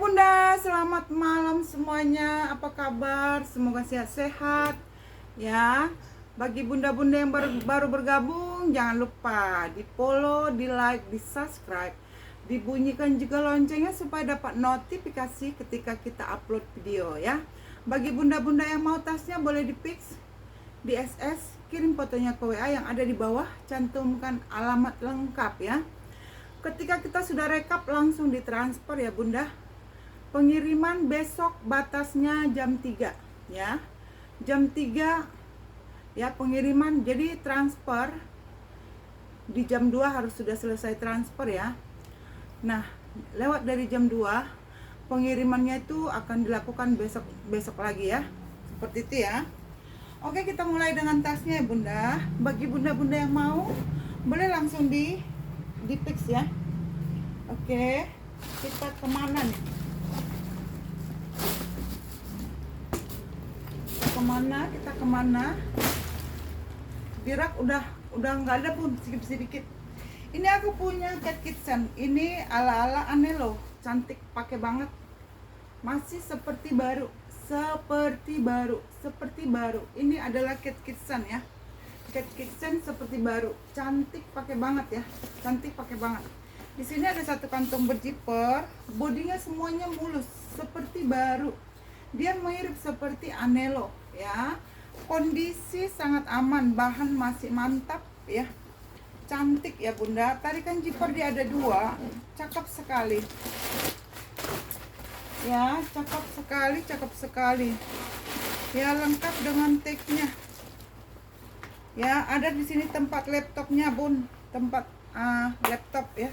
Bunda, selamat malam semuanya. Apa kabar? Semoga sehat-sehat ya. Bagi bunda-bunda yang baru bergabung, jangan lupa di follow, di like, di subscribe, dibunyikan juga loncengnya supaya dapat notifikasi ketika kita upload video ya. Bagi bunda-bunda yang mau tasnya boleh di fix di SS, kirim fotonya ke WA yang ada di bawah, cantumkan alamat lengkap ya. Ketika kita sudah rekap langsung ditransfer ya Bunda. Pengiriman besok batasnya jam 3 ya. Jam 3 ya pengiriman, jadi transfer di jam 2 harus sudah selesai transfer ya. Nah, lewat dari jam 2 pengirimannya itu akan dilakukan besok lagi ya. Seperti itu ya. Oke, kita mulai dengan tasnya ya Bunda. Bagi bunda-bunda yang mau boleh langsung di fix ya. Oke, kita kemana nih? Kita kemana? Di rak udah nggak ada pun, sedikit. Ini aku punya cat kitchen. Ini ala-ala Anelo, cantik, pakai banget. Masih seperti baru. Ini adalah cat kitchen ya. Cat kitchen seperti baru, cantik, pakai banget ya. Cantik, pakai banget. Di sini ada satu kantong berziper, bodinya semuanya mulus, seperti baru. Dia mirip seperti Anelo ya. Kondisi sangat aman, bahan masih mantap ya. Cantik ya Bunda. Tarikan zipper dia ada 2, cakep sekali. Ya, cakep sekali. Ya, lengkap dengan tagnya. Ya, ada di sini tempat laptopnya Bun, tempat laptop ya.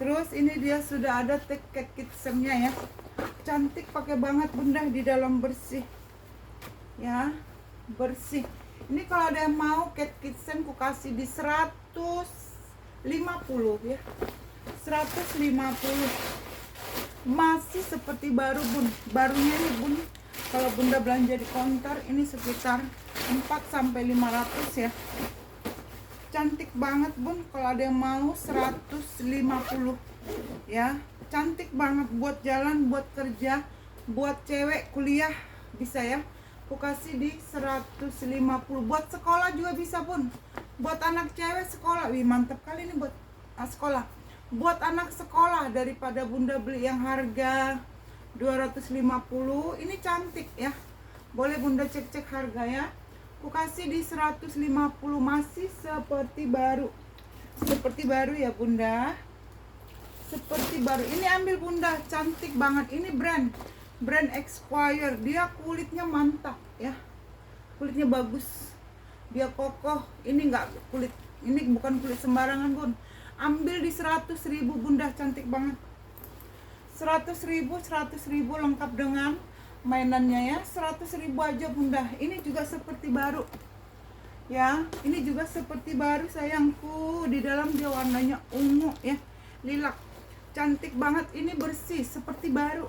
Terus ini dia sudah ada tag cat kitchen-nya ya. Cantik, pakai banget Bunda, di dalam bersih. Ya, bersih. Ini kalau ada yang mau cat kitchen ku kasih di 150 ya. 150. Masih seperti baru Bun. Barunya nih Bun. Kalau Bunda belanja di counter ini sekitar 4-500 ya. Cantik banget Bun, kalau ada yang mau 150 ya. Cantik banget buat jalan, buat kerja, buat cewek kuliah bisa ya. Aku kasih di 150. Buat sekolah juga bisa Bun. Buat anak cewek sekolah, wih mantap kali ini buat sekolah. Buat anak sekolah, daripada Bunda beli yang harga 250, ini cantik ya. Boleh Bunda cek-cek harga ya. Aku kasih di 150, masih seperti baru. Seperti baru ya Bunda. Seperti baru. Ini ambil Bunda, cantik banget. Ini brand Esquire. Dia kulitnya mantap ya. Kulitnya bagus. Dia kokoh. Ini enggak kulit, ini bukan kulit sembarangan Bun. Ambil di 100.000 Bunda, cantik banget. 100.000 lengkap dengan mainannya ya. 100.000 aja Bunda. Ini juga seperti baru ya. Ini juga seperti baru sayangku. Di dalam dia warnanya ungu ya, lilac, cantik banget. Ini bersih seperti baru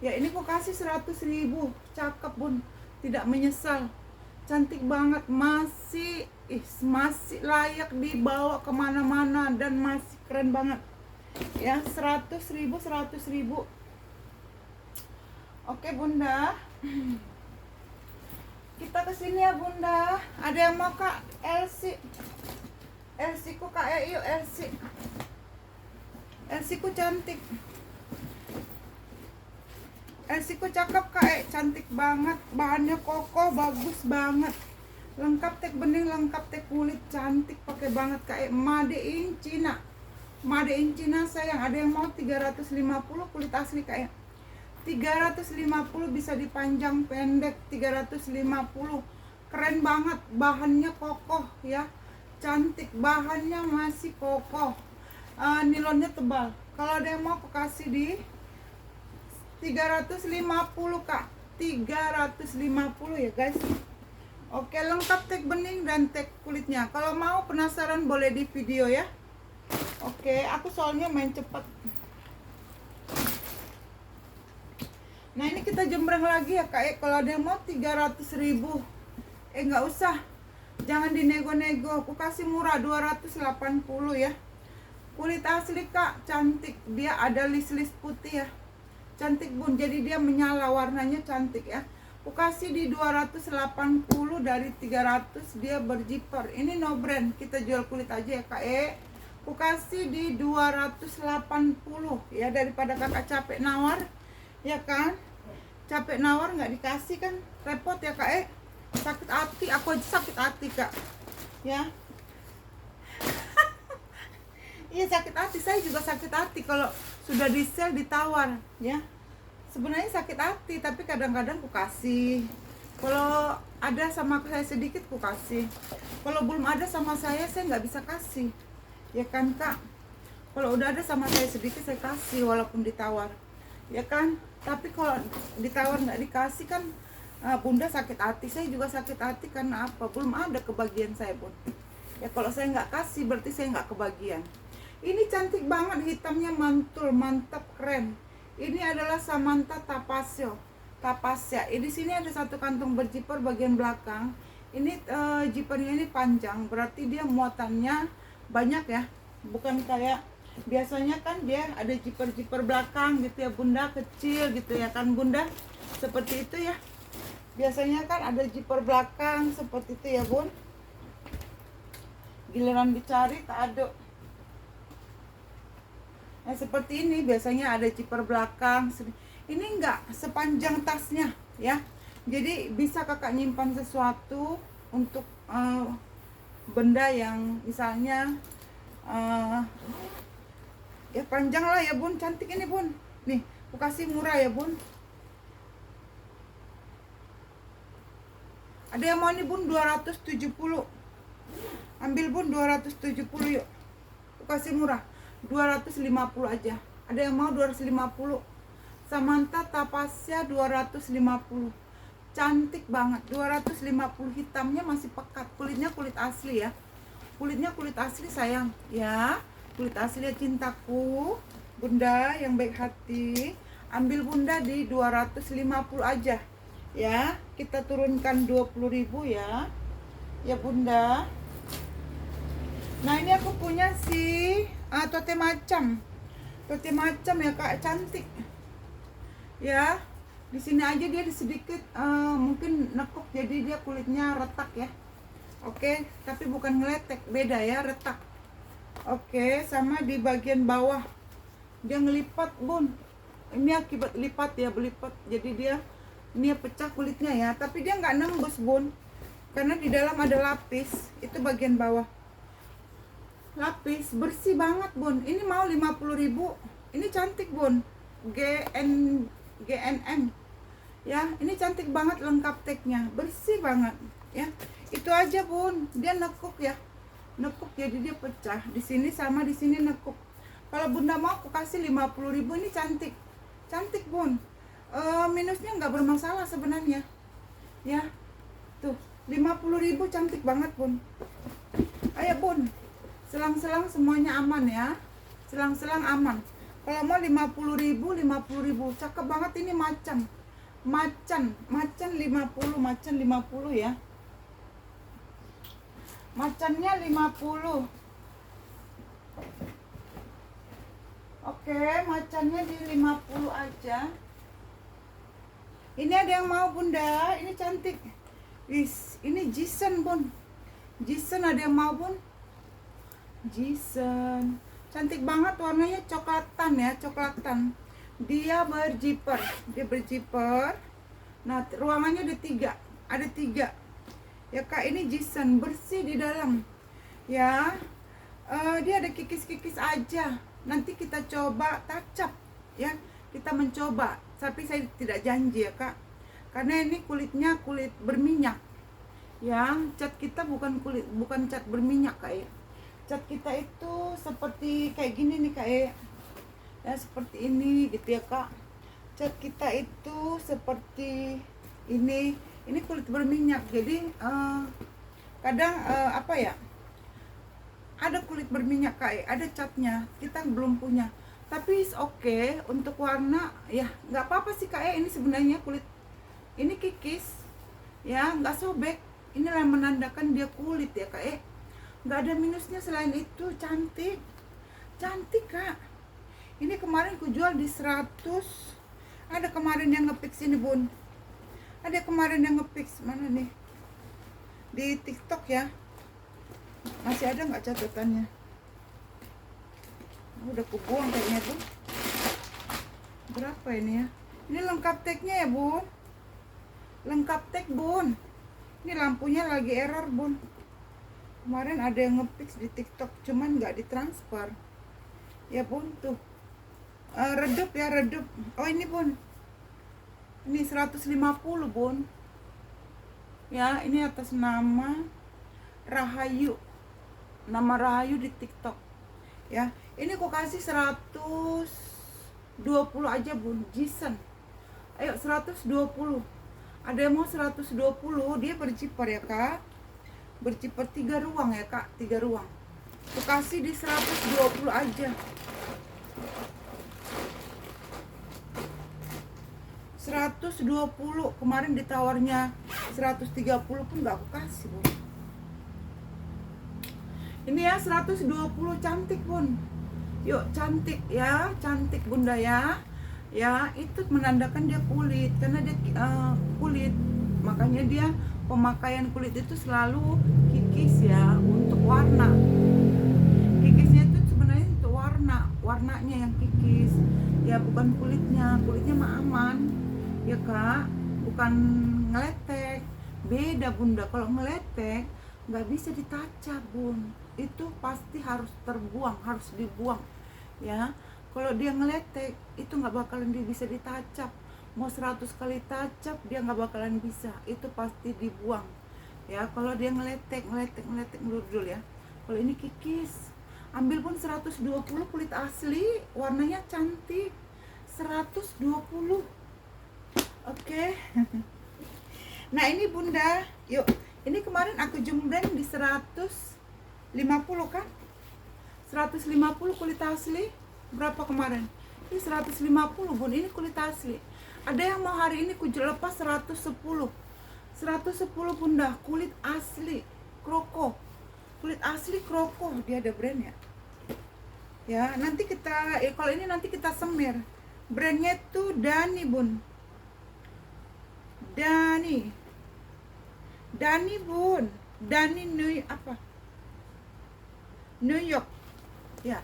ya. Ini aku kasih 100.000. Cakep Bun, tidak menyesal. Cantik banget, masih layak dibawa kemana-mana dan masih keren banget ya. 100.000. Oke Bunda, kita kesini ya Bunda. Ada yang mau Kak LC ku Kak yuk LC ku cantik, LC ku cakep Kak, cantik banget. Bahannya kokoh, bagus banget. Lengkap tag bening, lengkap tag kulit, cantik, pakai banget Kak. Made in China. Made in China sayang. Ada yang mau 350 kulit asli Kak ya. 350 bisa dipanjang pendek. 350 keren banget, bahannya kokoh ya. Cantik, bahannya masih kokoh. Nilonnya tebal. Kalau ada yang mau aku kasih di 350 Kak. 350 ya guys. Oke, lengkap tag bening dan tag kulitnya. Kalau mau penasaran boleh di video ya. Oke, aku soalnya main cepat. Nah, ini kita jembreng lagi ya Kak. Kalau ada yang mau 300.000. Nggak usah. Jangan dinego-nego. Aku kasih murah 280 ya. Kulit asli kak, cantik. Dia ada list-list putih ya, cantik bun. Jadi dia menyala, warnanya cantik ya. Aku kasih di 280 dari 300. Dia berjiper. Ini no brand, kita jual kulit aja ya kak. Aku kasih di 280 ya, daripada kakak capek nawar ya kan. Capek nawar nggak dikasih kan repot ya kak. Sakit hati, aku aja sakit hati kak ya. Iya sakit hati, saya juga sakit hati kalau sudah di sell ditawar ya. Sebenarnya sakit hati, tapi kadang-kadang ku kasih. Kalau ada sama saya sedikit ku kasih. Kalau belum ada sama saya nggak bisa kasih. Ya kan kak? Kalau udah ada sama saya sedikit saya kasih walaupun ditawar. Ya kan? Tapi kalau ditawar nggak dikasih kan bunda sakit hati. Saya juga sakit hati karena apa? Belum ada kebagian saya bun. Ya kalau saya nggak kasih berarti saya nggak kebagian. Ini cantik banget, hitamnya mantul, mantap, keren. Ini adalah Samantha Tapasya. Tapasya. Di sini ada satu kantong berjiper bagian belakang. Ini jipernya ini panjang, berarti dia muatannya banyak ya. Bukan kayak biasanya kan dia ada jiper-jiper belakang gitu ya bunda, kecil gitu ya kan bunda. Seperti itu ya. Biasanya kan ada jiper belakang seperti itu ya bun. Giliran dicari tak ada. Nah seperti ini biasanya ada zipper belakang. Ini enggak sepanjang tasnya ya. Jadi bisa kakak nyimpan sesuatu untuk benda yang misalnya ya panjang lah ya bun. Cantik ini bun. Nih aku kasih murah ya bun. Ada yang mau nih bun 270. Ambil bun 270 yuk. Aku kasih murah 250 aja. Ada yang mau 250. Samantha Tapasya 250. Cantik banget. 250, hitamnya masih pekat. Kulitnya kulit asli ya. Kulitnya kulit asli sayang ya. Kulit asli ya cintaku. Bunda yang baik hati, ambil bunda di 250 aja ya. Kita turunkan 20.000 ya. Ya bunda. Nah ini aku punya si tote macam ya kak, cantik ya. Di sini aja dia sedikit mungkin nekuk, jadi dia kulitnya retak ya. Oke, tapi bukan ngeletek, beda ya, retak. Oke, sama di bagian bawah dia ngelipat bun. Ini akibat lipat ya, belipat, jadi dia ini pecah kulitnya ya. Tapi dia nggak nembus bun, karena di dalam ada lapis. Itu bagian bawah lapis, bersih banget bun. Ini mau 50.000. Ini cantik bun, GNM ya. Ini cantik banget, lengkap tagnya, bersih banget ya. Itu aja bun. Dia nekuk ya, nekuk jadi dia pecah di sini sama di sini nekuk. Kalau bunda mau aku kasih 50.000. Ini cantik, cantik bun. Minusnya nggak bermasalah sebenarnya ya. Tuh 50.000 cantik banget bun. Ayo bun, selang-selang semuanya aman ya. Selang-selang aman. Kalau mau 50.000, 50.000. Cakep banget ini macan 50, macan 50 ya. Macannya 50. Oke, macannya di 50 aja. Ini ada yang mau bunda, ini cantik. Ini Jason bun. Jason ada yang mau bun? Jason cantik banget, warnanya coklatan ya, coklatan. Dia berjiper, nah ruangannya ada tiga ya kak. Ini Jason, bersih di dalam ya. Dia ada kikis-kikis aja, nanti kita coba tacap ya. Kita mencoba, tapi saya tidak janji ya kak, karena ini kulitnya kulit berminyak ya. Cat kita bukan cat berminyak kak ya. Cat kita itu seperti kayak gini nih kak ya, seperti ini gitu ya kak. Cat kita itu seperti ini kulit berminyak. Jadi kadang apa ya, ada kulit berminyak kak, ada catnya, kita belum punya. Tapi oke, untuk warna ya nggak apa-apa sih kak. Ini sebenarnya kulit ini kikis ya, nggak sobek. Inilah menandakan dia kulit ya kak. Nggak ada minusnya selain itu. Cantik Cantik kak. Ini kemarin ku jual di 100. Ada kemarin yang nge-fix ini bun. Ada kemarin yang nge-fix. Mana nih? Di TikTok ya. Masih ada nggak catatannya? Udah ku buang kayaknya tuh. Berapa ini ya? Ini lengkap tagnya ya bun. Lengkap tag bun. Ini lampunya lagi error bun. Kemarin ada yang nge-fix di TikTok, cuman nggak ditransfer. Ya bun tuh. Redup ya, redup. Oh ini bun. Ini 150 bun. Ya, ini atas nama Rahayu. Nama Rahayu di TikTok. Ya, ini kok kasih 120 aja bun, Jason. Ayo 120. Ada yang mau 120, dia berciper ya kak. Berciper 3 ruang ya kak, 3 ruang. Kok kasih di 120 aja. 120, kemarin ditawarnya 130 pun gak aku kasih bun. Ini ya 120, cantik bun. Yuk cantik ya, cantik bunda ya. Ya itu menandakan dia kulit, karena dia kulit, makanya dia pemakaian kulit itu selalu kikis ya, untuk warna. Kikisnya itu sebenarnya untuk warnanya yang kikis ya, bukan kulitnya mah aman ya kak, bukan ngeletek. Beda bunda, kalau ngeletek nggak bisa ditacap bun, itu pasti harus terbuang, harus dibuang ya. Kalau dia ngeletek itu nggak bakalan dia bisa ditacap, mau 100 kali tacap dia nggak bakalan bisa, itu pasti dibuang ya. Kalau dia ngeletek dulu ya. Kalau ini kikis, ambil pun 120, kulit asli, warnanya cantik. 120. Oke. Nah ini bunda, yuk. Ini kemarin aku jembreng di 150 kan? 150 kulit asli. Berapa kemarin? Ini 150 bun, ini kulit asli. Ada yang mau hari ini ku lepas 110. 110 bunda, kulit asli Kroko. Kulit asli Kroko, dia ada brandnya. Ya, nanti kita kalau ini nanti kita semir. Brandnya tuh Dani bun. Dani bun, Dani New York ya.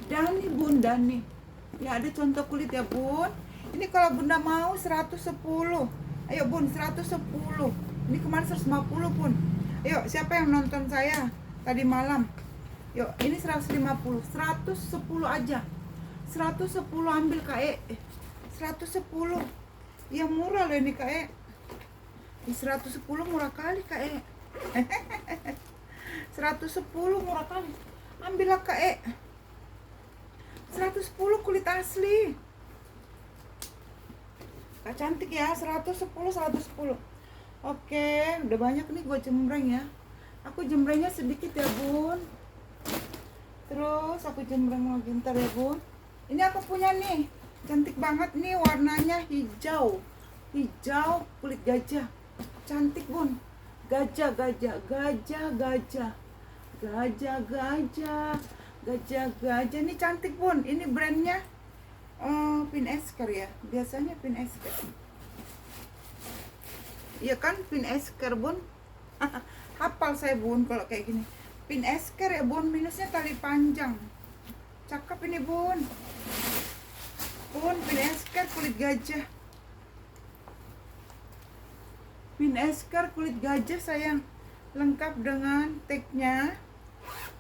Dani bun, Dani ya, ada contoh kulit ya bun. Ini kalau bunda mau 110, ayo bun 110. Ini kemarin 150 pun. Ayo siapa yang nonton saya tadi malam, yuk ini 150, 110 aja. 110 ambil kak 110 ya, murah loh ini kak 110 murah kali kak 110 murah kali, ambillah kak 110 kulit asli kak, cantik ya. 110. Oke, udah banyak nih gue jembreng ya. Aku jembrengnya sedikit ya bun, terus aku jembreng lagi ntar ya bun. Ini aku punya nih, cantik banget nih, warnanya hijau kulit gajah, cantik bun. Gajah ini cantik bun. Ini brandnya Pin Esker ya, biasanya Pin Esker iya kan, Pin Esker bun. Hafal saya bun kalau kayak gini. Pin Esker ya bun, minusnya tali panjang, cakep ini bun. Pin Esker kulit gajah, Pin Esker kulit gajah sayang, lengkap dengan tagnya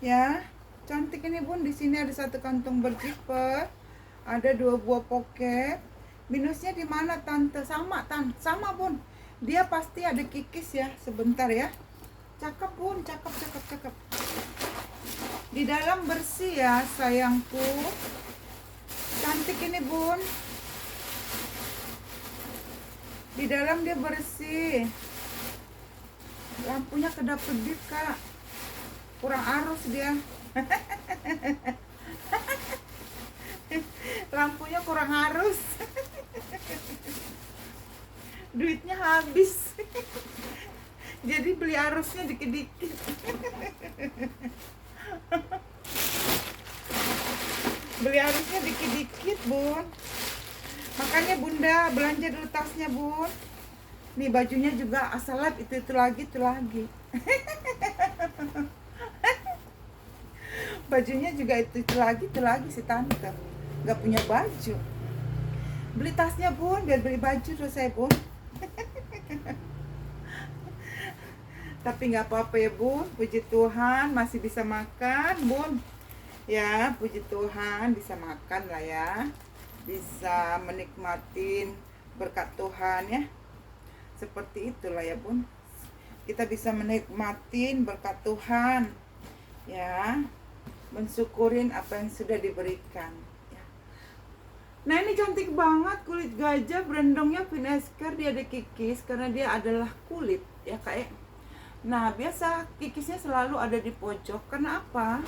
ya. Cantik ini bun. Di sini ada 1 kantong berziper, ada 2 buah pocket. Minusnya di mana tante? Sama bun, dia pasti ada kikis ya. Sebentar ya, cakep bun, cakep. Di dalam bersih ya sayangku, cantik ini bun. Di dalam dia bersih. Lampunya kedap-kedip kak, kurang arus dia. Lampunya kurang arus. Duitnya habis. Jadi beli arusnya dikit-dikit. Beli harusnya dikit-dikit bun, makanya bunda belanja dulu tasnya bun. Nih bajunya juga asal lab itu lagi. Bajunya juga itu lagi si tante nggak punya baju. Beli tasnya bun biar beli baju terus saya bun. Tapi nggak apa-apa ya bun, puji Tuhan masih bisa makan bun. Ya puji Tuhan bisa makan lah ya, bisa menikmatin berkat Tuhan ya. Seperti itulah ya bun, kita bisa menikmatin berkat Tuhan ya, mensyukurin apa yang sudah diberikan ya. Nah ini cantik banget, kulit gajah brandongnya Finesker, dia ada kikis karena dia adalah kulit ya kayak. Nah biasa kikisnya selalu ada di pojok, karena apa?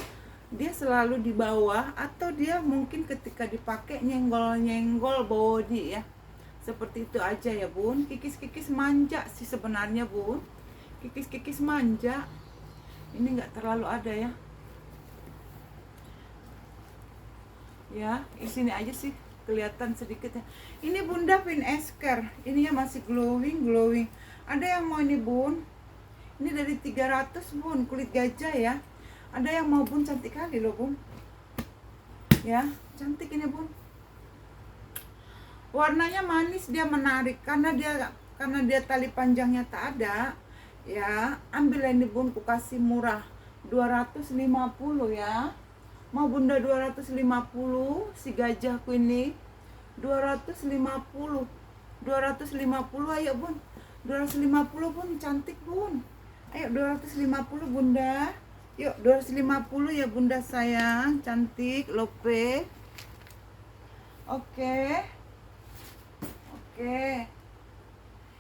Dia selalu di bawah, atau dia mungkin ketika dipakai nyenggol body ya. Seperti itu aja ya bun. Kikis-kikis manja sih sebenarnya bun, kikis-kikis manja. Ini nggak terlalu ada ya. Ya, di sini aja sih kelihatan sedikit ya. Ini bunda Finesker, ininya masih glowing. Ada yang mau ini bun? Ini dari 300 bun, kulit gajah ya. Ada yang mau bun, cantik kali loh bun. Ya, cantik ini bun. Warnanya manis, dia menarik karena dia tali panjangnya tak ada. Ya, ambil ini bun, ku kasih murah 250 ya. Mau bunda 250 si gajahku ini. 250 ayo bun. 250 bun, cantik bun. Ayo 250 bunda. Yuk 250 ya bunda sayang, cantik, lope. Oke.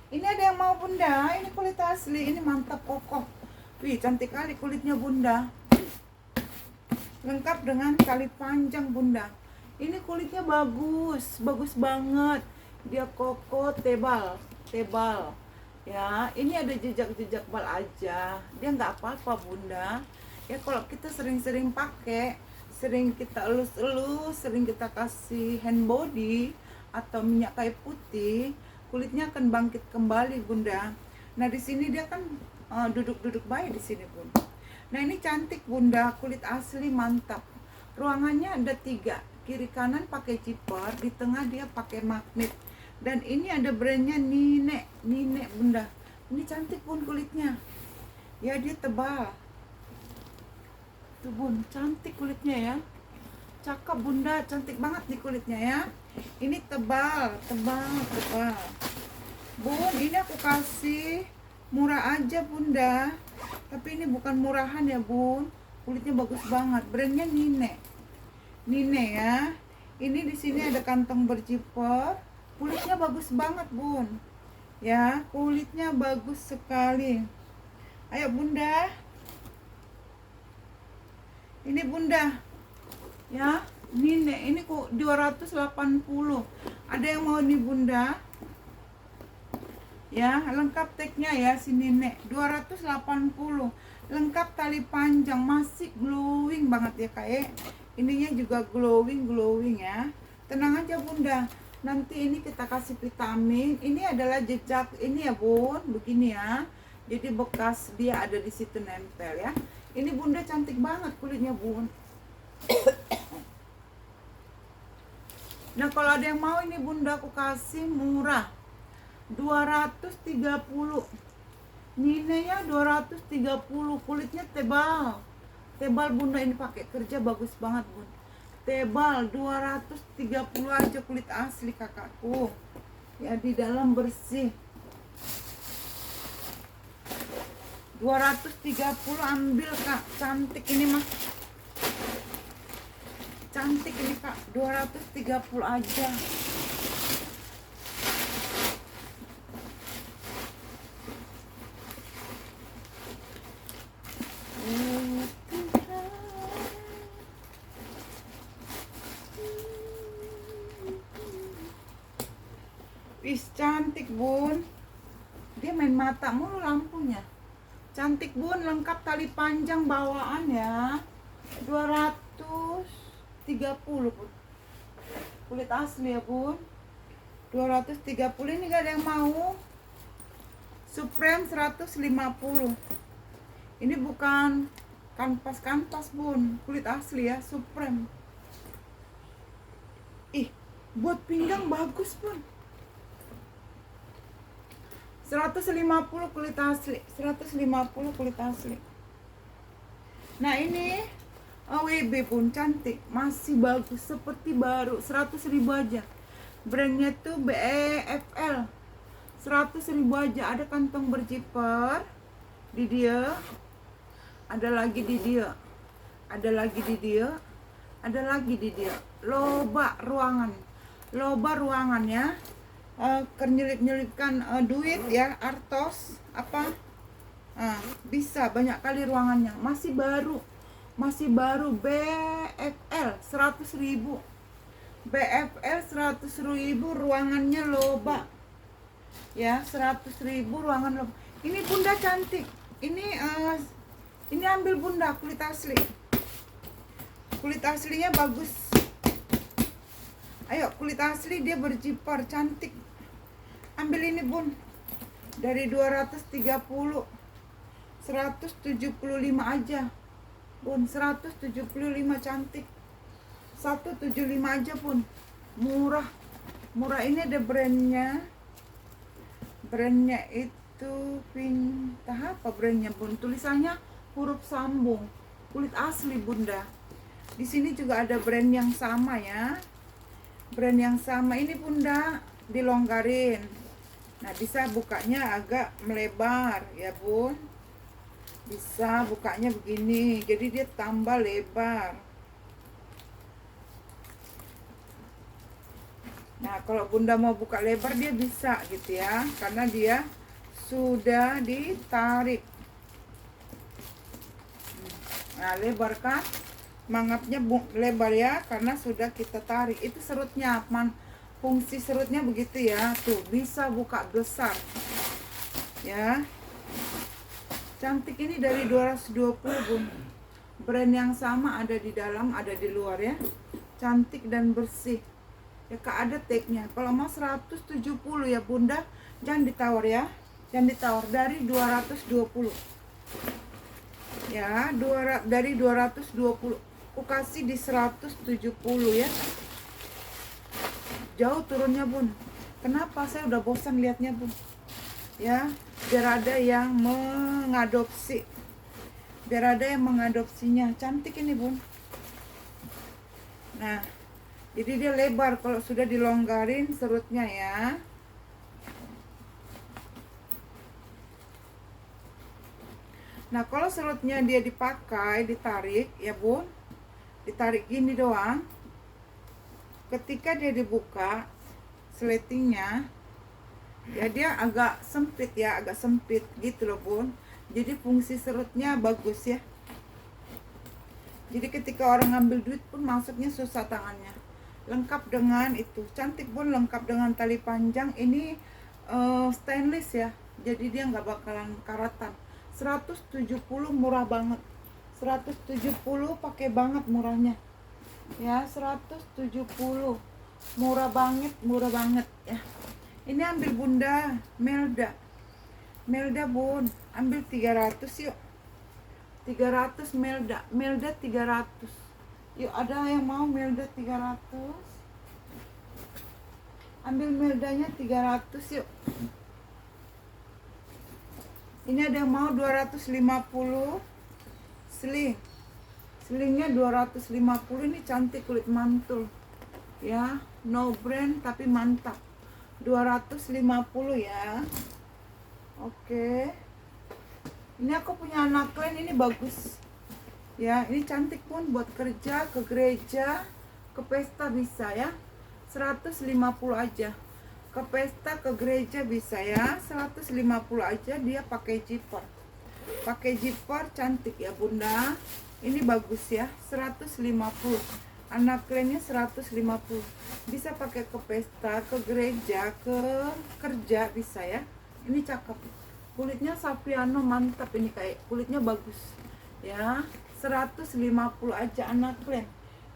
Ini ada yang mau bunda, ini kulit asli, ini mantap kokoh. Wih cantik kali kulitnya bunda. Lengkap dengan tali panjang bunda. Ini kulitnya bagus banget. Dia kokoh, tebal. Ya, ini ada jejak bal aja. Dia nggak apa-apa bunda. Ya kalau kita sering-sering pakai, sering kita elus-elus, sering kita kasih hand body atau minyak kayu putih, kulitnya akan bangkit kembali bunda. Nah di sini dia kan duduk baik di sini bun. Nah ini cantik bunda, kulit asli mantap. Ruangannya ada 3, kiri kanan pakai zipper, di tengah dia pakai magnet. Dan ini ada brandnya Nine bunda. Ini cantik bun kulitnya. Ya dia tebal. Tuh bun, cantik kulitnya ya. Cakep bunda, cantik banget nih kulitnya ya. Ini tebal. Bun, ini aku kasih murah aja bunda. Tapi ini bukan murahan ya bun. Kulitnya bagus banget. Brandnya Nine ya. Ini di sini ada kantong berzipper. Kulitnya bagus banget bun. Ya, kulitnya bagus sekali. Ayo bunda. Ini bunda. Ya, ini kok 280. Ada yang mau nih bunda? Ya, lengkap tagnya ya si Nine 280. Lengkap tali panjang, masih glowing banget ya kayak. Ininya juga glowing ya. Tenang aja bunda. Nanti ini kita kasih vitamin. Ini adalah jejak ini ya bun, begini ya. Jadi bekas dia ada di situ nempel ya. Ini bunda cantik banget kulitnya bun. Nah kalau ada yang mau ini bunda aku kasih murah 230. Nine ya 230, kulitnya tebal bunda, ini pakai kerja bagus banget bun. Tebal 230 aja, kulit asli kakakku. Ya di dalam bersih. 230 ambil kak, cantik ini mah. Cantik ini kak, 230 aja. Wis cantik bun. Dia main mata mulu lampunya. Cantik bun, lengkap tali panjang bawaan ya. 230 230 bun, kulit asli ya bun, 230. Ini gak ada yang mau. Supreme 150. Ini bukan kanvas bun, kulit asli ya, Supreme. Ih, buat pinggang bagus bun. 150 kulit asli, 150 kulit asli. Nah ini AWB pun cantik, masih bagus seperti baru, 100.000 aja. Brandnya tuh BEFL, 100.000 aja. Ada kantong berziper di dia, ada lagi di dia, ada lagi di dia, ada lagi di dia. Loba ruangan ya. Nyelip-nyelipkan duit ya, artos apa, bisa banyak kali ruangannya. Masih baru BFL 100.000, BFL 100.000, ruangannya loba ya, 100.000 ruangan loba. Ini bunda cantik, ini ambil bunda, kulit aslinya bagus. Ayo, kulit asli, dia berjiper cantik. Ambil ini bun, dari 230 175 aja bun, 175 cantik, 175 aja bun, murah. Ini ada brandnya itu Pinta, apa brandnya bun, tulisannya huruf sambung, kulit asli bunda. Di sini juga ada brand yang sama ya, brand yang sama. Ini bunda dilonggarin. Nah, bisa bukanya agak melebar ya bun, bisa bukanya begini, jadi dia tambah lebar. Nah, kalau bunda mau buka lebar dia bisa gitu ya, karena dia sudah ditarik. Nah, lebar kan, mangapnya lebar ya, karena sudah kita tarik. Itu serutnya, fungsi serutnya begitu ya. Tuh, bisa buka besar ya, cantik. Ini dari 220 bun, brand yang sama, ada di dalam ada di luar ya, cantik dan bersih ya kak. Ada tagnya. Kalau mau 170 ya bunda, jangan ditawar ya, jangan ditawar. Dari 220 ya, dari 220 aku kasih di 170 ya. Jauh turunnya bun, kenapa? Saya udah bosan liatnya bun ya, biar ada yang mengadopsi, cantik ini bun. Nah, jadi dia lebar kalau sudah dilonggarin serutnya ya. Nah, kalau serutnya dia dipakai, ditarik ya bun, ditarik gini doang, ketika dia dibuka sletingnya ya, dia agak sempit ya, agak sempit gitu loh bun. Jadi fungsi serutnya bagus ya, jadi ketika orang ngambil duit pun masuknya susah tangannya. Lengkap dengan itu, cantik bun, lengkap dengan tali panjang. Ini stainless ya, jadi dia nggak bakalan karatan. 170 murah banget, 170 pakai banget murahnya ya, 170 murah banget ya. Ini ambil bunda Melda bun, ambil 300 yuk, 300 Melda 300 yuk. Ada yang mau Melda 300? Ambil Meldanya 300 yuk. Ini ada yang mau 250 selingnya 250. Ini cantik, kulit mantul ya, no brand tapi mantap. 250 ya. Oke, ini aku punya anak lain, ini bagus ya, ini cantik pun buat kerja, ke gereja, ke pesta bisa ya. 150 aja, ke pesta, ke gereja bisa ya. 150 aja, dia pakai zipper, cantik ya bunda. Ini bagus ya, 150. Anak lainnya 150, bisa pakai ke pesta, ke gereja, ke kerja bisa ya. Ini cakep, kulitnya Saviano mantap, ini kayak kulitnya bagus ya. 150 aja anak kalian.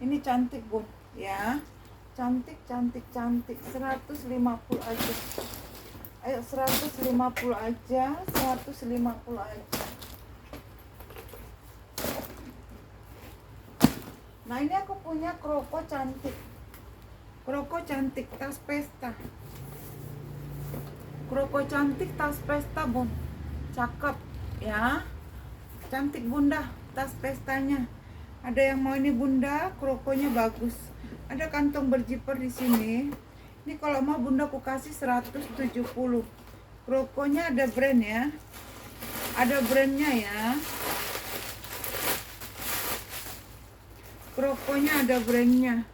Ini cantik bun ya, cantik 150 aja. Ayo 150 aja, 150 aja. Nah ini aku punya kroko cantik, tas pesta, kroko cantik tas pesta bun, cakep ya, cantik bunda tas pestanya. Ada yang mau ini bunda, krokonya bagus, ada kantong berjiper di sini. Ini kalau mau bunda aku kasih 170. Krokonya ada brand ya, ada brandnya ya. Krokonya ada brandnya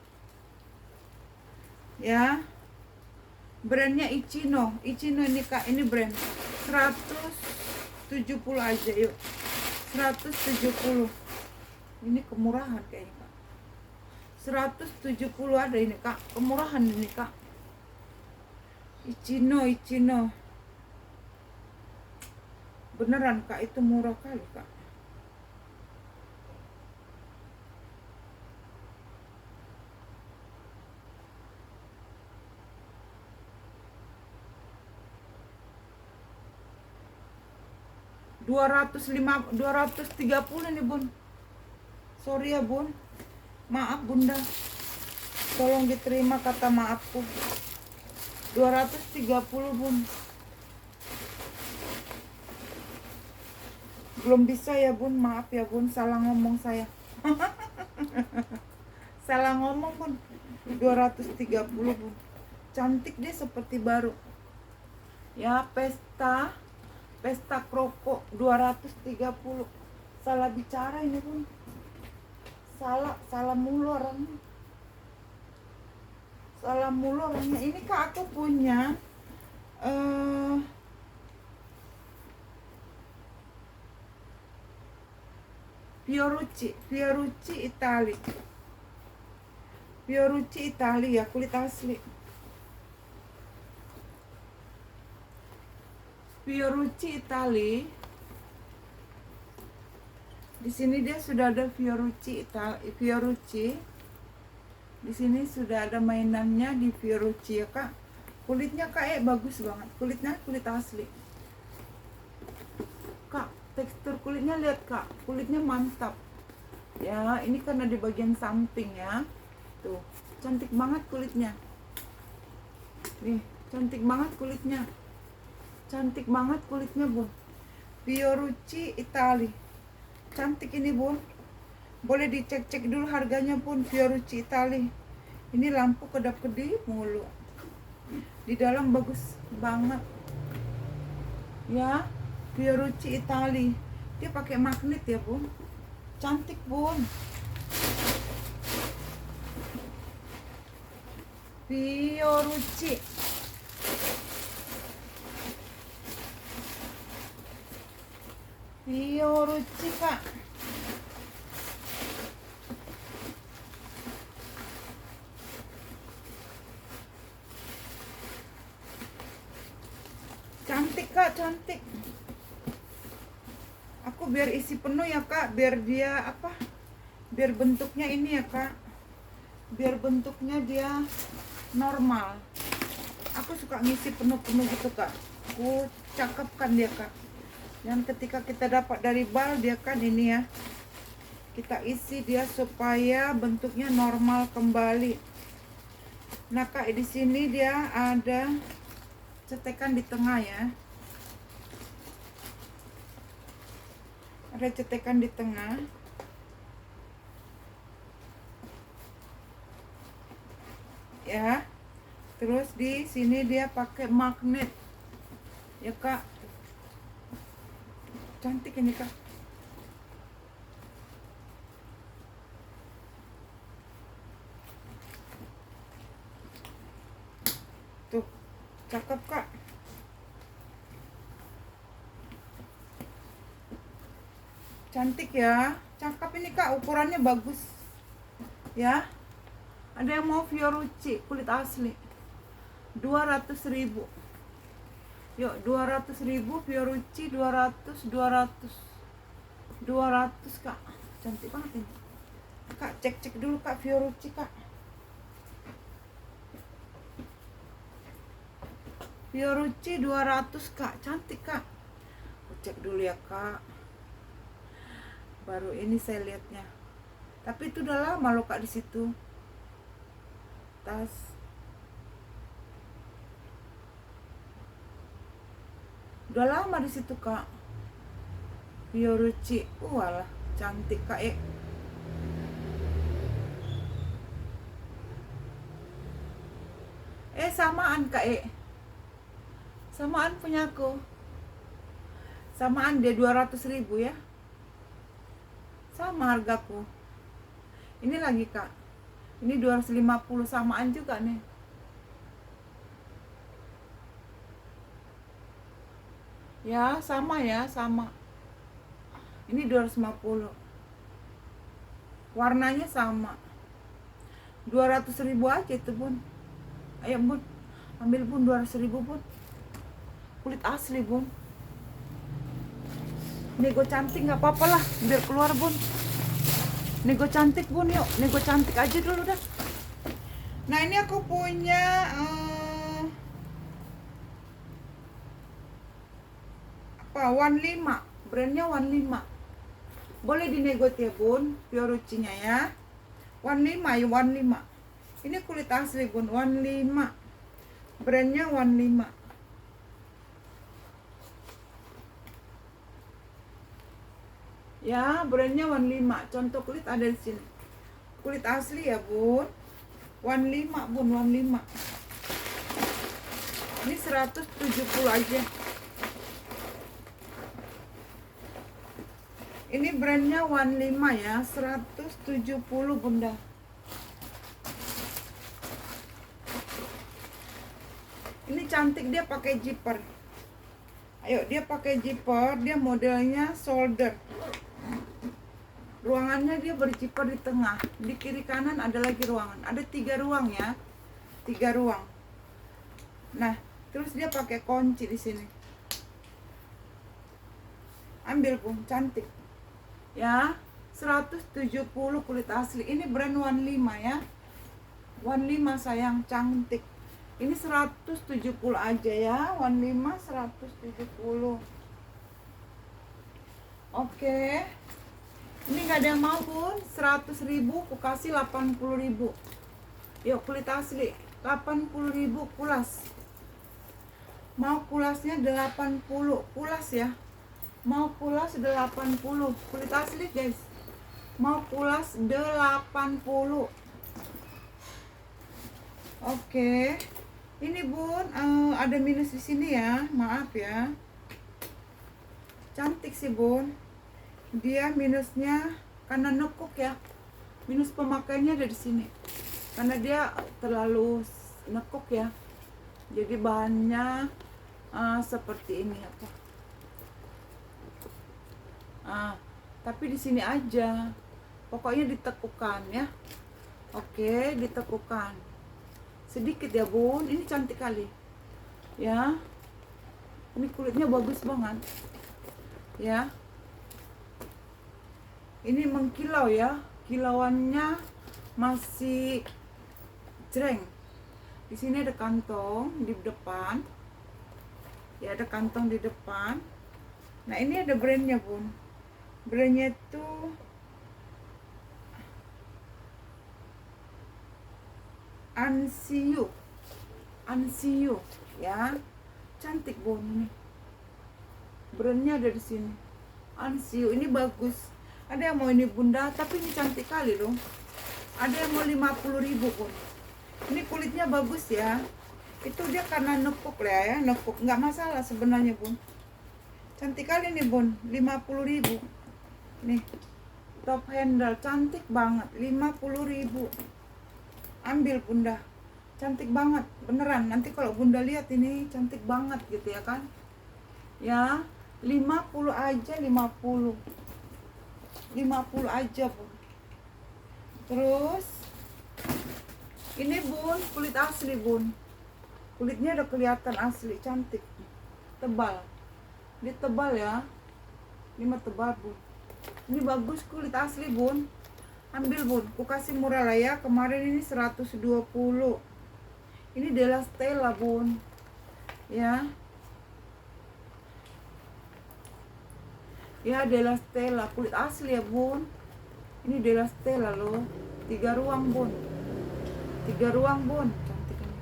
ya, brandnya Ichino ini kak, ini brand 170 aja yuk, 170. Ini kemurahan kayaknya kak, 170 ada ini kak, kemurahan ini kak. Ichino beneran kak, itu murah kali kak. Rp 230 nih bun, sorry ya bun, maaf bunda, tolong diterima kata maafku. 230 bun, belum bisa ya bun, maaf ya bun, salah ngomong saya. Salah ngomong bun. 230 bun, cantik deh seperti baru ya. Pesta kroko 230. Salah bicara ini bun, salah mulu orangnya, ini kak aku punya Fiorucci Itali ya, kulit asli. Fiorucci Itali. Di sini dia sudah ada Fiorucci. Di sini sudah ada mainannya di Fiorucci ya kak. Kulitnya kak bagus banget. Kulitnya kulit asli. Kak, tekstur kulitnya lihat kak. Kulitnya mantap. Ya, ini karena di bagian samping ya. Tuh, cantik banget kulitnya. Nih, cantik banget kulitnya. Bun. Fiorucci Itali. Cantik ini bun. Boleh dicek-cek dulu harganya pun, Fiorucci Itali. Ini lampu kedap-kedip mulu. Di dalam bagus banget. Ya, Fiorucci Itali. Dia pakai magnet ya bun. Cantik bun. Fiorucci kak. Cantik kak, cantik. Aku biar isi penuh ya kak, biar dia apa, biar bentuknya ini ya kak, biar bentuknya dia normal. Aku suka ngisi penuh-penuh gitu kak. Aku cakepkan dia kak. Dan ketika kita dapat dari bal dia kan ini ya, kita isi dia supaya bentuknya normal kembali. Nah kak, di sini dia ada cetekan di tengah ya, ada cetekan di tengah ya. Terus di sini dia pakai magnet ya kak. Cantik ini kak. Tuh, cakep kak. Cantik ya, cakep ini kak, ukurannya bagus ya. Ada yang mau Fiorucci kulit asli 200.000. Yuk 200.000 Fiorucci, 200 kak. Cantik banget ini. Kak, cek dulu Kak, Fiorucci Kak. Fiorucci 200 Kak, cantik Kak. Cek dulu ya Kak. Baru ini saya lihatnya. Tapi itu udah lama loh Kak di situ. Tas. Udah lama di situ Kak. Fiorucci. Walah, cantik Kak. Samaan Kak. Samaan punya aku. Samaan dia 200.000 ya. Sama hargaku. Ini lagi Kak. Ini 250, samaan juga nih. Ya, sama ya, sama. Ini 250. Warnanya sama. 200.000 aja itu Bun. Ayo Bun, ambil Bun 200.000 Bun. Kulit asli Bun. Nego cantik nggak apa-apa lah, biar keluar Bun. Nego cantik Bun, yuk. Nego cantik aja dulu dah. Nah ini aku punya apa? 15, brandnya 15. Boleh dinego ya Bun, Fiorucci-nya ya. 15 ya, 15. Ini kulit asli Bun, 15. Brandnya 15. Ya, brandnya 15. Contoh kulit ada di sini. Kulit asli ya Bun. 15 Bun, 15. Ini 170 aja. Ini brandnya 15 ya, 170 Bunda. Ini cantik, dia pakai zipper. Ayo, dia pakai zipper, dia modelnya shoulder. Ruangannya dia berzipper di tengah, di kiri kanan ada lagi ruangan. Ada 3 ruang ya, 3 ruang. Nah, terus dia pakai kunci di sini. Ambil Bun, cantik. Ya, 170 kulit asli. Ini brand 15 ya. 15 sayang, cantik. Ini 170 aja ya, 15 170. Oke. Ini nggak ada yang mau Bun, 100.000 aku kasih 80.000. Yuk, kulit asli 80.000 kulas. Mau kulasnya 80, kulas ya. Mau kulas 80, kulit asli guys. Mau kulas 80. Oke. Ini Bun, ada minus di sini ya, maaf ya. Cantik sih Bun. Dia minusnya karena nekuk ya. Minus pemakaiannya ada di sini. Karena dia terlalu nekuk ya. Jadi bahannya seperti ini apa? Tapi di sini aja. Pokoknya ditekukan ya. Oke, ditekukan. Sedikit ya Bun. Ini cantik kali. Ya. Ini kulitnya bagus banget. Ya. Ini mengkilau ya, kilauannya masih jreng. Di sini ada kantong di depan. Ya, ada kantong di depan. Nah, ini ada brandnya Bun. Brandnya itu Ansiu ya. Cantik Bun ini. Brandnya ada di sini. Ansiu ini bagus. Ada yang mau ini Bunda, tapi ini cantik kali loh. Ada yang mau 50.000 Bun. Ini kulitnya bagus ya. Itu dia karena nekuk lah ya, nekuk. Nggak masalah sebenarnya Bun. Cantik kali nih Bun, 50.000. Nih, top handle, cantik banget, 50.000. Ambil Bunda. Cantik banget, beneran. Nanti kalau Bunda lihat ini cantik banget gitu ya kan. Ya, 50 aja, 50 aja Bun. Terus ini Bun, kulit asli Bun. Kulitnya udah kelihatan asli, cantik. Tebal. Dia tebal ya. Ini mah tebal Bun. Ini bagus kulit asli Bun. Ambil bun, aku kasih murah lah ya. Kemarin ini 120. Ini Della Stella bun, ya. Ya Della Stella, kulit asli ya bun. Ini Della Stella loh. 3 ruang bun. 3 ruang bun. Cantik ini.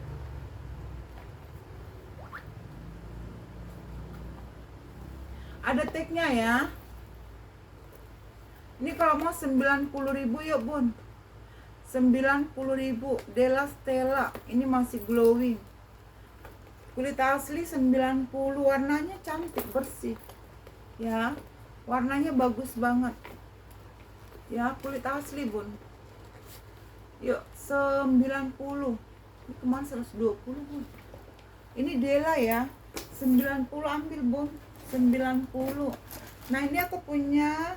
Ada tagnya ya. Ini kalau mau 90.000 yuk bun. 90.000 Della Stella. Ini masih glowing. Kulit asli 90. Warnanya cantik, bersih. Ya, warnanya bagus banget. Ya, kulit asli bun. Yuk 90. Ini kemarin 120 bun. Ini Della ya. 90 ambil bun. 90. Nah ini aku punya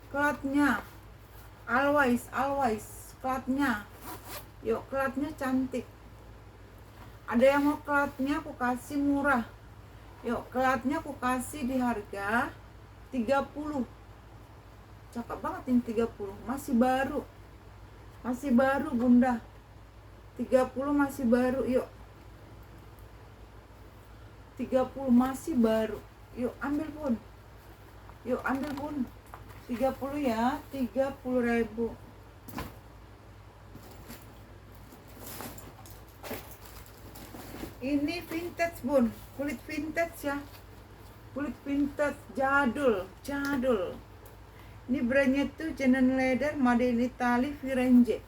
Cloudnya always Cloudnya. Yuk Cloudnya cantik. Ada yang mau Cloudnya aku kasih murah. Yuk Cloudnya aku kasih di harga 30. Cakep banget ini 30. Masih baru bunda. 30 masih baru. Yuk 30 masih baru. Yuk ambil pun. 30 ya, 30.000. Ini vintage bun, kulit vintage ya. Kulit vintage jadul. Ini brandnya tuh Genuine Leather Made in Italy Firenze.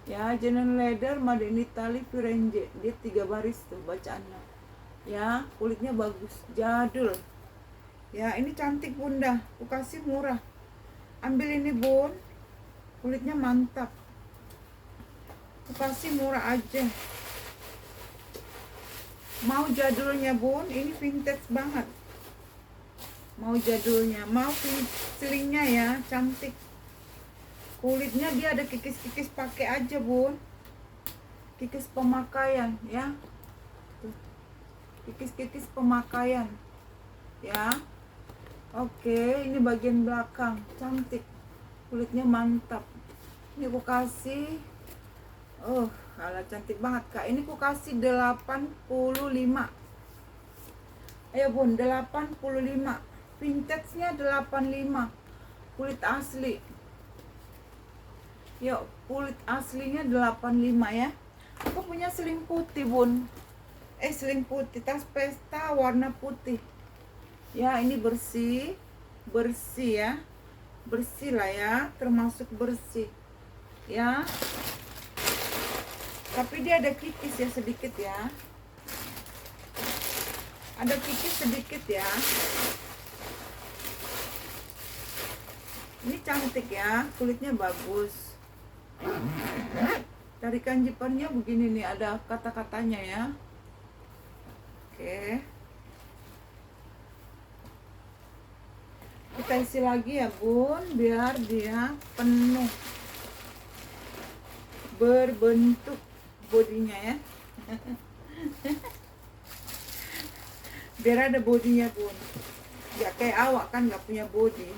Ya, Genuine Leather Made in Italy Firenze. Dia 3 baris tuh bacaannya. Ya, kulitnya bagus, jadul. Ya, ini cantik bunda, aku kasih murah. Ambil ini bun, kulitnya mantap. Aku kasih murah aja. Mau jadulnya bun, ini vintage banget. Mau jadulnya, mau selingnya ya, cantik. Kulitnya dia ada kikis-kikis, pakai aja bun. Kikis pemakaian ya. Tuh. Kikis-kikis pemakaian. Ya. Oke, ini bagian belakang, cantik. Kulitnya mantap. Ini aku kasih alah cantik banget kak. Ini aku kasih 85. Ayo bun, 85. Vintage-nya 85. Kulit asli. Yuk, kulit aslinya 85 ya. Aku punya seling putih bun. Seling putih, tas pesta warna putih. Ya, ini bersih ya. Bersih lah ya, termasuk bersih. Ya. Tapi dia ada kikis ya sedikit ya. Ada kikis sedikit ya. Ini cantik ya, kulitnya bagus. Tarikan jipernya begini nih, ada kata-katanya ya. Oke. Kita isi lagi ya bun, biar dia penuh, berbentuk bodinya ya. Biar ada bodinya bun. Ya kayak awak kan nggak punya body,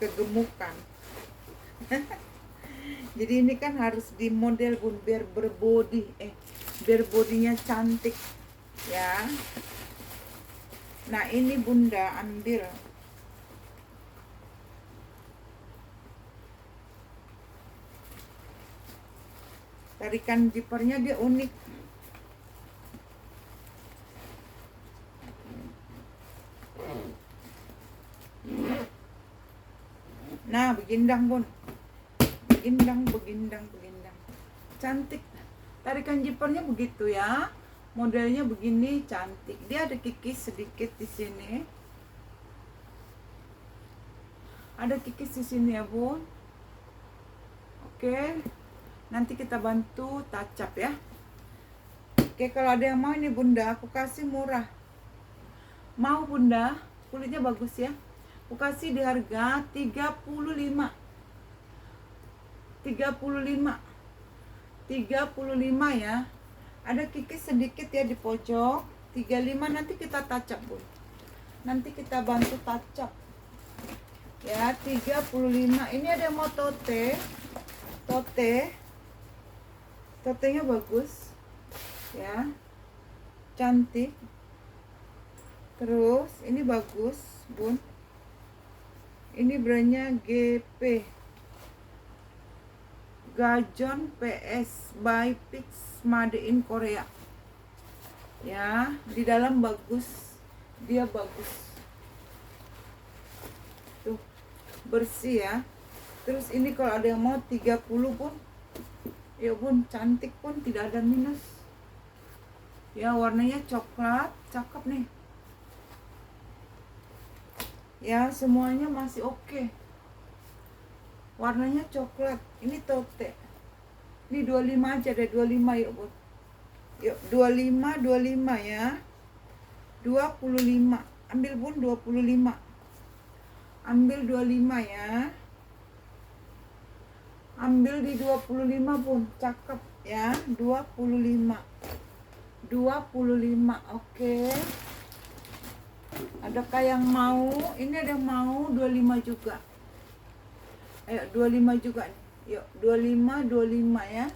kegemukan. Jadi ini kan harus di model bun, biar berbody, biar bodinya cantik ya. Nah ini bunda ambil. Tarikan jipernya dia unik. Nah, begindang bun. Begindang. Cantik. Tarikan jipernya begitu ya. Modelnya begini, cantik. Dia ada kikis sedikit di sini. Ada kikis di sini ya bun. Oke. Nanti kita bantu touch up ya. Oke, kalau ada yang mau ini bunda, aku kasih murah. Mau bunda, kulitnya bagus ya. Aku kasih di harga 35. 35 ya. Ada kikis sedikit ya di pojok. 35 nanti kita touch up bun. Nanti kita bantu touch up. ya 35. Ini ada yang mau tote. Totenya bagus ya, cantik. Terus ini bagus bun, ini brandnya GP, Gajon PS by Pix, made in Korea ya. Di dalam bagus, dia bagus tuh, bersih ya. Terus ini kalau ada yang mau 30 pun ya bun, cantik pun, tidak ada minus ya. Warnanya coklat, cakep nih ya, semuanya masih oke. Warnanya coklat. Ini tote, ini 25 aja deh, 25 yuk bun. Yuk 25 ya, 25 ambil bun, 25 ambil 25 ya, ambil di 25 bun, cakep ya. 25 oke. Adakah yang mau? Ini ada yang mau 25 juga. Ayo 25 juga nih. Yuk 25 ya.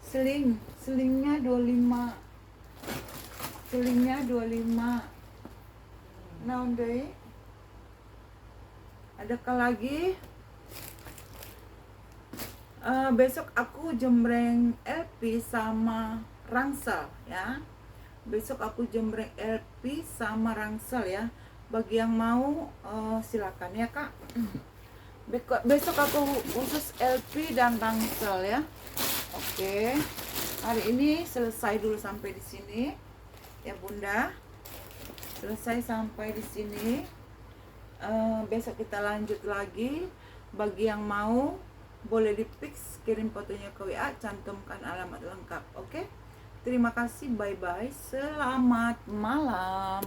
Selingnya 25. Selingnya 25. Nah, deh. Adakah lagi? Besok aku jembreng LP sama rangsel ya. Besok aku jembreng LP sama rangsel ya. Bagi yang mau silakan ya kak. Besok aku khusus LP dan rangsel ya. Oke. Hari ini selesai dulu sampai di sini ya bunda. Selesai sampai di sini. Besok kita lanjut lagi. Bagi yang mau boleh di fix, kirim fotonya ke WA, cantumkan alamat lengkap. Oke. Terima kasih, bye bye. Selamat malam.